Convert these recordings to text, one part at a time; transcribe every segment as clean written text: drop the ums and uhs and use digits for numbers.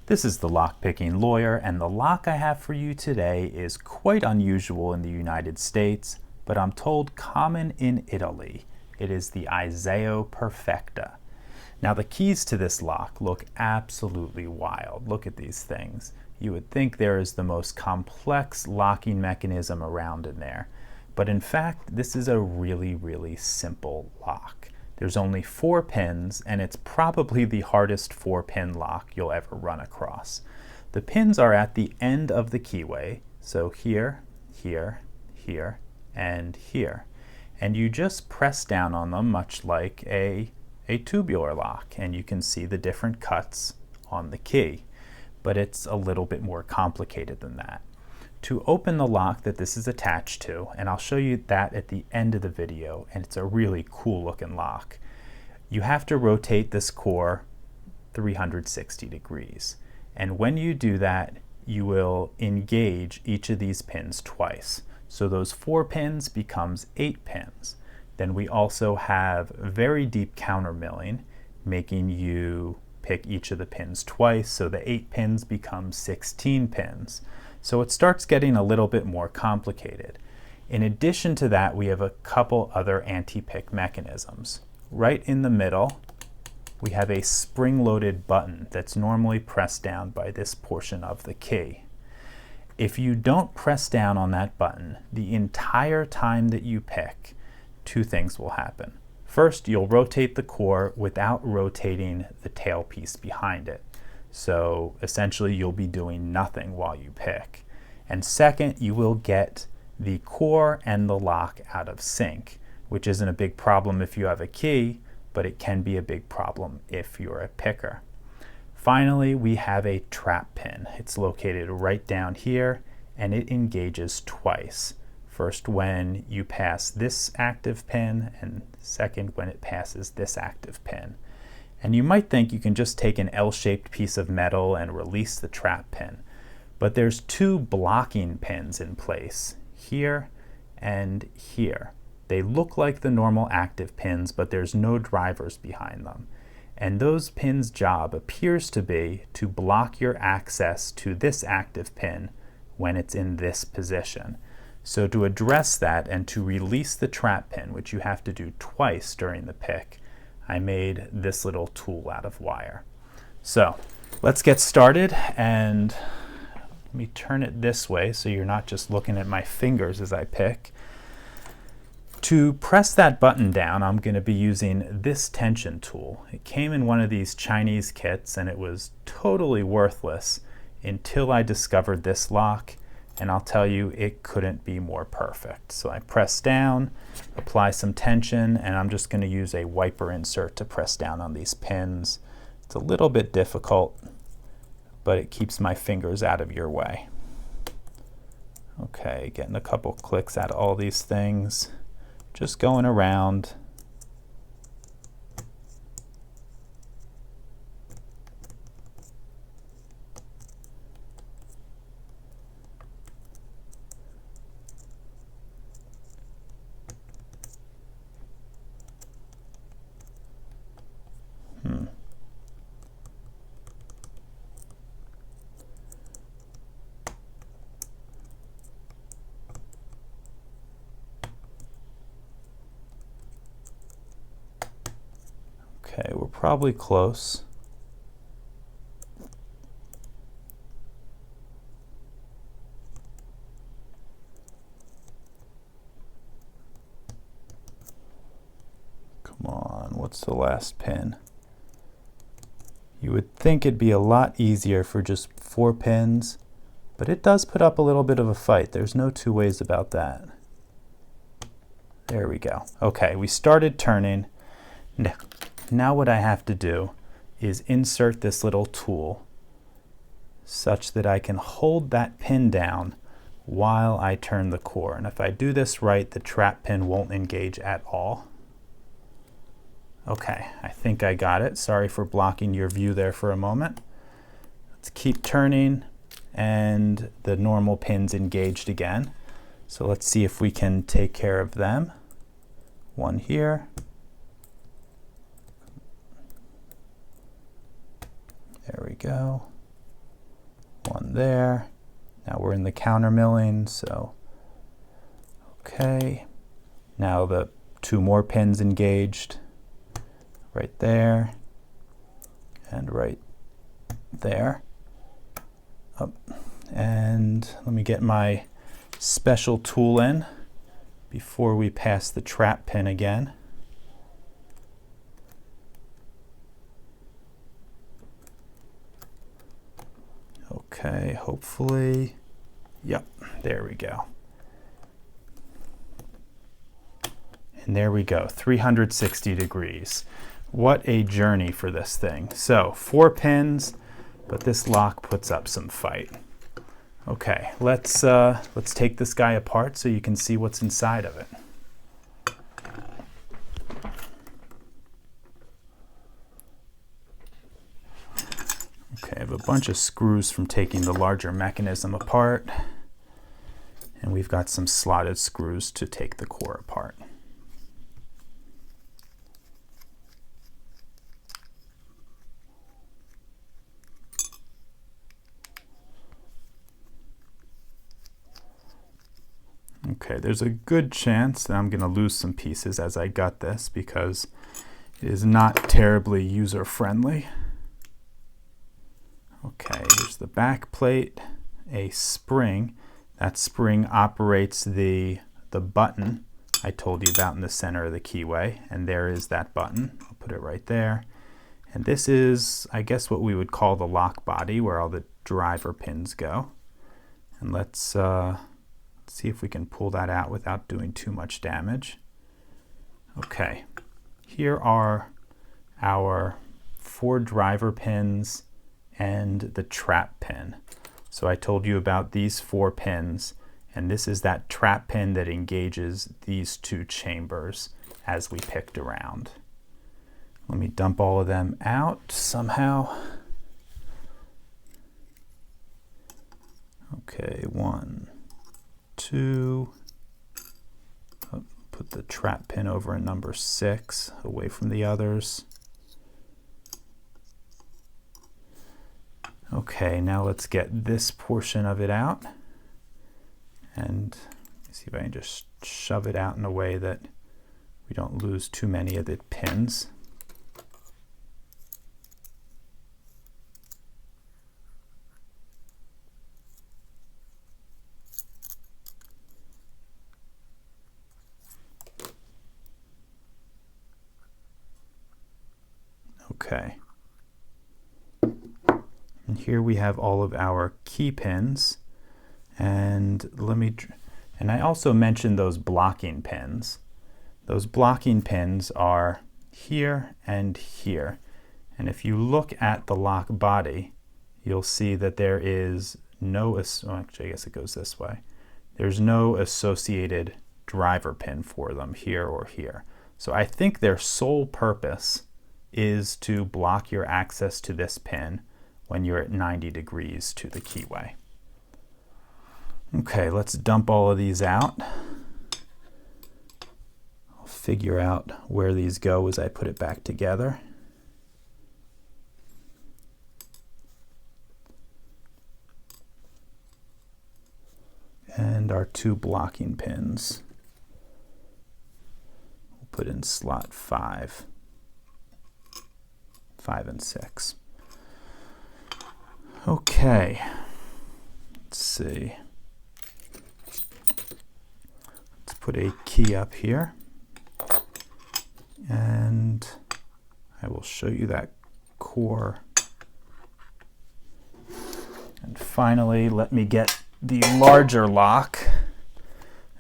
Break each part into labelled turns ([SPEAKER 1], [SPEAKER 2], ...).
[SPEAKER 1] This is the Lockpicking Lawyer, and the lock I have for you today is quite unusual in the United States, but I'm told common in Italy. It is the Iseo Perfecta. Now the keys to this lock look absolutely wild. Look at these things. You would think there is the most complex locking mechanism around in there, but in fact this is a really simple lock. There's only 4 pins, and it's probably the hardest 4-pin lock you'll ever run across. The pins are at the end of the keyway, so here, here, here, and here. And you just press down on them much like a tubular lock, and you can see the different cuts on the key. But it's a little bit more complicated than that. To open the lock that this is attached to, and I'll show you that at the end of the video, and it's a really cool looking lock, you have to rotate this core 360 degrees. And when you do that, you will engage each of these pins twice. So those 4 pins becomes 8 pins. Then we also have very deep counter milling, making you pick each of the pins twice, so the 8 pins become 16 pins. So it starts getting a little bit more complicated. In addition to that, we have a couple other anti-pick mechanisms. Right in the middle, we have a spring-loaded button that's normally pressed down by this portion of the key. If you don't press down on that button the entire time that you pick, 2 things will happen. First, you'll rotate the core without rotating the tailpiece behind it. So essentially you'll be doing nothing while you pick. And second, you will get the core and the lock out of sync, which isn't a big problem if you have a key, but it can be a big problem if you're a picker. Finally, we have a trap pin. It's located right down here, and it engages twice. First when you pass this active pin, and second when it passes this active pin. And you might think you can just take an L-shaped piece of metal and release the trap pin, but there's 2 blocking pins in place, here and here. They look like the normal active pins, but there's no drivers behind them. And those pins' job appears to be to block your access to this active pin when it's in this position. So to address that and to release the trap pin, which you have to do twice during the pick, I made this little tool out of wire. So let's get started, and let me turn it this way so you're not just looking at my fingers as I pick. To press that button down, I'm going to be using this tension tool. It came in one of these Chinese kits, and it was totally worthless until I discovered this lock, and I'll tell you, it couldn't be more perfect. So I press down, apply some tension, and I'm just going to use a wiper insert to press down on these pins. It's a little bit difficult, but it keeps my fingers out of your way. Okay, getting a couple clicks out of all these things. Just going around. Okay, we're probably close. Come on, what's the last pin? You would think it'd be a lot easier for just 4 pins, but it does put up a little bit of a fight. There's no 2 ways about that. There we go. Okay, we started turning. Now what I have to do is insert this little tool such that I can hold that pin down while I turn the core. And if I do this right, the trap pin won't engage at all. Okay, I think I got it. Sorry for blocking your view there for a moment. Let's keep turning, and the normal pins engaged again. So let's see if we can take care of them. One here. There we go. there. Now we're in the counter milling, so okay. Now the 2 more pins engaged, right there and right there. Up. And let me get my special tool in before we pass the trap pin again. Okay, hopefully, yep, there we go. And there we go, 360 degrees. What a journey for this thing. So 4 pins, but this lock puts up some fight. Okay, let's take this guy apart so you can see what's inside of it. Okay, I have a bunch of screws from taking the larger mechanism apart, and we've got some slotted screws to take the core apart. Okay, there's a good chance that I'm going to lose some pieces as I gut this because it is not terribly user-friendly. Okay, here's the back plate, a spring. That spring operates the button I told you about in the center of the keyway, and there is that button. I'll put it right there. And this is, I guess, what we would call the lock body, where all the driver pins go. And let's see if we can pull that out without doing too much damage. Okay, here are our 4 driver pins and the trap pin. So I told you about these 4 pins, and this is that trap pin that engages these 2 chambers as we picked around. Let me dump all of them out somehow. Okay, 1, 2. Put the trap pin over in number 6, away from the others. Okay, now let's get this portion of it out. And see if I can just shove it out in a way that we don't lose too many of the pins. Okay. And here we have all of our key pins. And I also mentioned those blocking pins. Those blocking pins are here and here. And if you look at the lock body, you'll see that there is no, actually I guess it goes this way. There's no associated driver pin for them here or here. So I think their sole purpose is to block your access to this pin when you're at 90 degrees to the keyway. Okay, let's dump all of these out. I'll figure out where these go as I put it back together. And our 2 blocking pins we'll put in slot 5 and 6. Okay, let's see. Let's put a key up here, and I will show you that core. And finally, let me get the larger lock,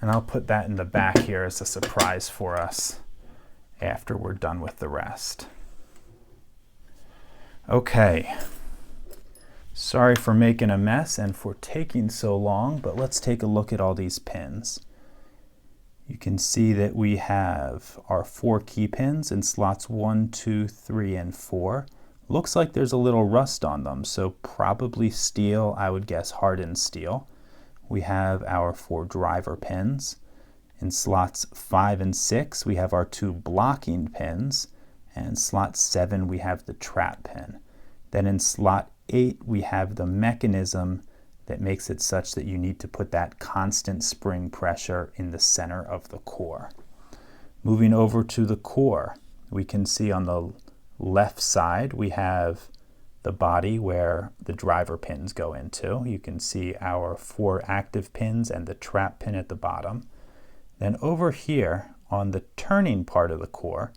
[SPEAKER 1] and I'll put that in the back here as a surprise for us after we're done with the rest. Okay, sorry for making a mess and for taking so long, but let's take a look at all these pins. You can see that we have our 4 key pins in slots 1, 2, 3, and 4. Looks like there's a little rust on them, so probably steel, I would guess hardened steel. We have our 4 driver pins. In slots 5 and 6, we have our 2 blocking pins. And slot 7, we have the trap pin. Then in slot 8, we have the mechanism that makes it such that you need to put that constant spring pressure in the center of the core. Moving over to the core, we can see on the left side we have the body where the driver pins go into. You can see our 4 active pins and the trap pin at the bottom. Then over here on the turning part of the core,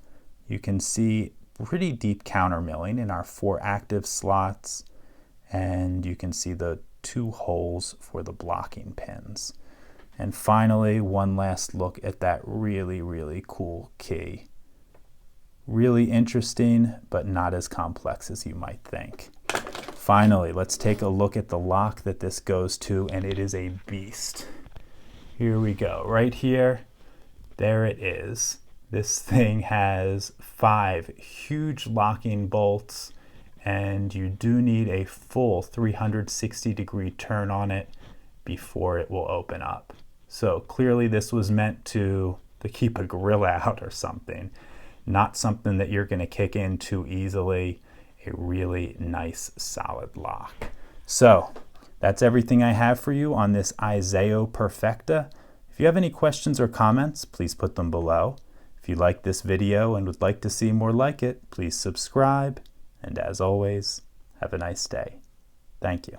[SPEAKER 1] you can see pretty deep counter milling in our 4 active slots, and you can see the 2 holes for the blocking pins. And finally, one last look at that really cool key. Really interesting, but not as complex as you might think. Finally, let's take a look at the lock that this goes to, and it is a beast. Here we go, right here. There it is. This thing has 5 huge locking bolts, and you do need a full 360-degree turn on it before it will open up. So clearly this was meant to keep a gorilla out or something. Not something that you're going to kick in too easily. A really nice solid lock. So that's everything I have for you on this Iseo Perfecta. If you have any questions or comments, please put them below. If you like this video and would like to see more like it, please subscribe. And as always, have a nice day. Thank you.